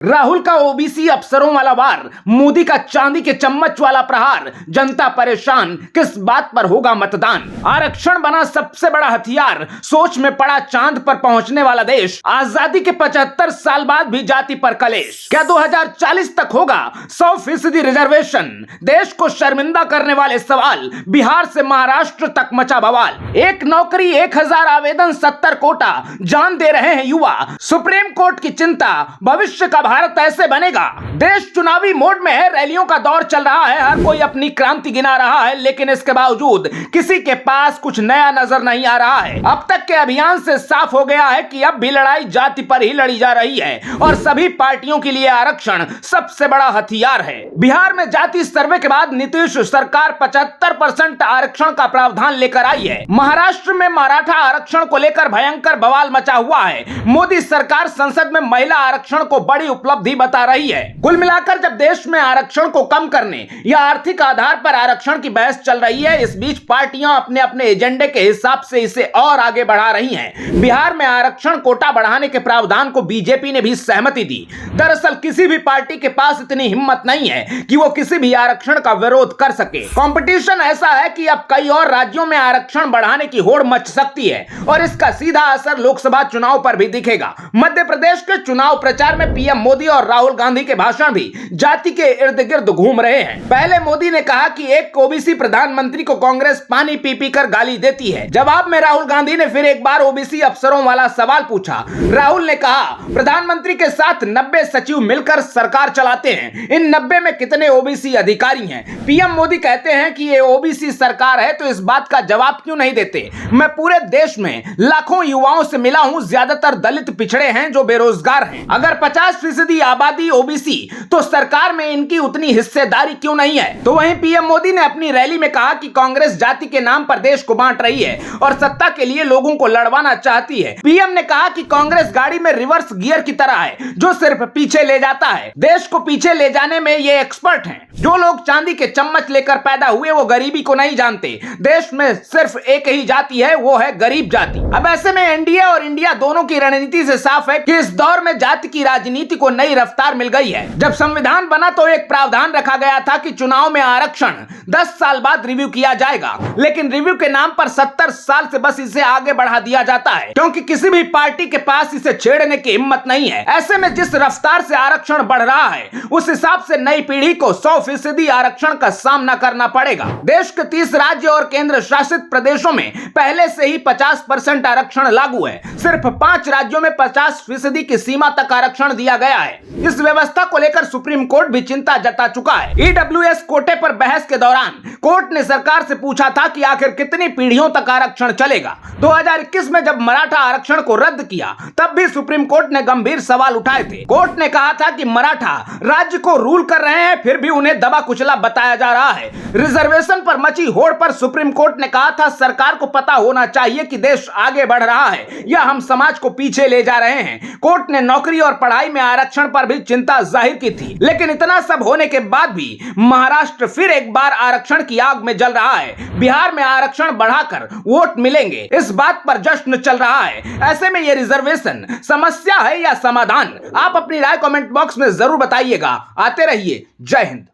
राहुल का ओबीसी अफसरों वाला वार, मोदी का चांदी के चम्मच वाला प्रहार, जनता परेशान, किस बात पर होगा मतदान। आरक्षण बना सबसे बड़ा हथियार, सोच में पड़ा चांद पर पहुंचने वाला देश, आजादी के 75 साल बाद भी जाति पर कलेश। क्या 2040 तक होगा 100% रिजर्वेशन? देश को शर्मिंदा करने वाले सवाल, बिहार से महाराष्ट्र तक मचा बवाल। एक नौकरी 1000 आवेदन 70 कोटा, जान दे रहे हैं युवा। सुप्रीम कोर्ट की चिंता, भविष्य का भारत ऐसे बनेगा। देश चुनावी मोड में है, रैलियों का दौर चल रहा है, हर कोई अपनी क्रांति गिना रहा है, लेकिन इसके बावजूद किसी के पास कुछ नया नजर नहीं आ रहा है। अब तक के अभियान से साफ हो गया है कि अब भी लड़ाई जाति पर ही लड़ी जा रही है और सभी पार्टियों के लिए आरक्षण सबसे बड़ा हथियार है। बिहार में जाति सर्वे के बाद नीतीश सरकार 75% आरक्षण का प्रावधान लेकर आई है। महाराष्ट्र में मराठा आरक्षण को लेकर भयंकर बवाल मचा हुआ है। मोदी सरकार संसद में महिला आरक्षण को बड़ी उपलब्धि बता रही है। कुल मिलाकर जब देश में आरक्षण को कम करने या आर्थिक आधार पर आरक्षण की बहस चल रही है, इस बीच पार्टियां अपने अपने एजेंडे के हिसाब से इसे और आगे बढ़ा रही हैं। बिहार में आरक्षण कोटा बढ़ाने के प्रावधान को बीजेपी ने भी सहमति दी। दरअसल किसी भी पार्टी के पास इतनी हिम्मत नहीं है कि वो किसी भी आरक्षण का विरोध कर सके। कंपटीशन ऐसा है कि अब कई और राज्यों में आरक्षण बढ़ाने की होड़ मच सकती है और इसका सीधा असर लोकसभा चुनाव पर भी दिखेगा। मध्य प्रदेश के चुनाव प्रचार में पीएम मोदी और राहुल गांधी के भाषण भी जाति के इर्द गिर्द घूम रहे हैं। पहले मोदी ने कहा कि एक ओबीसी प्रधानमंत्री को कांग्रेस पानी पी पी कर गाली देती है। जवाब में राहुल गांधी ने फिर एक बार ओबीसी अफसरों वाला सवाल पूछा। राहुल ने कहा, प्रधानमंत्री के साथ 90 सचिव मिलकर सरकार चलाते हैं, इन 90 में कितने ओबीसी अधिकारी हैं? पीएम मोदी कहते हैं कि ये ओबीसी सरकार है, तो इस बात का जवाब क्यों नहीं देते? मैं पूरे देश में लाखों युवाओं से मिला हूं, ज्यादातर दलित पिछड़े हैं जो बेरोजगार हैं। अगर 50% आबादी ओबीसी, तो सरकार में इनकी उतनी हिस्सेदारी क्यों नहीं है? तो वहीं पीएम मोदी ने अपनी रैली में कहा कि कांग्रेस जाति के नाम पर देश को बांट रही है और सत्ता के लिए लोगों को लड़वाना चाहती है। पीएम ने कहा कि कांग्रेस गाड़ी में रिवर्स गियर की तरह है, जो सिर्फ पीछे ले जाता है। देश को पीछे ले जाने में ये एक्सपर्ट हैं। जो लोग चांदी के चम्मच लेकर पैदा हुए, वो गरीबी को नहीं जानते। देश में सिर्फ एक ही जाति है, वो है गरीब जाति। अब ऐसे में एनडीए और इंडिया दोनों की रणनीति से साफ है कि इस दौर में जाति की राजनीति को नई रफ्तार मिल गई है। जब संविधान बना तो एक प्रावधान रखा गया था कि चुनाव में आरक्षण 10 साल बाद रिव्यू किया जाएगा, लेकिन रिव्यू के नाम पर 70 साल से बस इसे आगे बढ़ा दिया जाता है, क्योंकि किसी भी पार्टी के पास इसे छेड़ने की हिम्मत नहीं है। ऐसे में जिस रफ्तार से आरक्षण बढ़ रहा है, उस हिसाब से नई पीढ़ी को 100% आरक्षण का सामना करना पड़ेगा। देश के 30 राज्य और केंद्र शासित प्रदेशों में पहले से ही 50% आरक्षण लागू है। सिर्फ 5 राज्यों में 50% की सीमा तक आरक्षण दिया गया है। इस व्यवस्था को लेकर सुप्रीम कोर्ट भी चिंता जता चुका है। ईडब्ल्यूएस कोटे पर बहस के दौरान कोर्ट ने सरकार से पूछा था कि आखिर कितनी पीढ़ियों तक आरक्षण चलेगा। 2021 में जब मराठा आरक्षण को रद्द किया, तब भी सुप्रीम कोर्ट ने गंभीर सवाल उठाए थे। कोर्ट ने कहा था कि मराठा राज्य को रूल कर रहे हैं, फिर भी उन्हें दबा कुचला बताया जा रहा है। रिजर्वेशन पर मची होड़ पर सुप्रीम कोर्ट ने कहा था, सरकार को पता होना चाहिए कि देश आगे बढ़ रहा है या हम समाज को पीछे ले जा रहे हैं। कोर्ट ने नौकरी और पढ़ाई में आरक्षण पर भी चिंता जाहिर की थी, लेकिन इतना सब होने के बाद भी महाराष्ट्र फिर एक बार आरक्षण की आग में जल रहा है। बिहार में आरक्षण बढ़ाकर वोट मिलेंगे, इस बात पर जश्न चल रहा है। ऐसे में ये रिजर्वेशन समस्या है या समाधान? आप अपनी राय कमेंट बॉक्स में जरूर बताइएगा। आते रहिए। जय हिंद।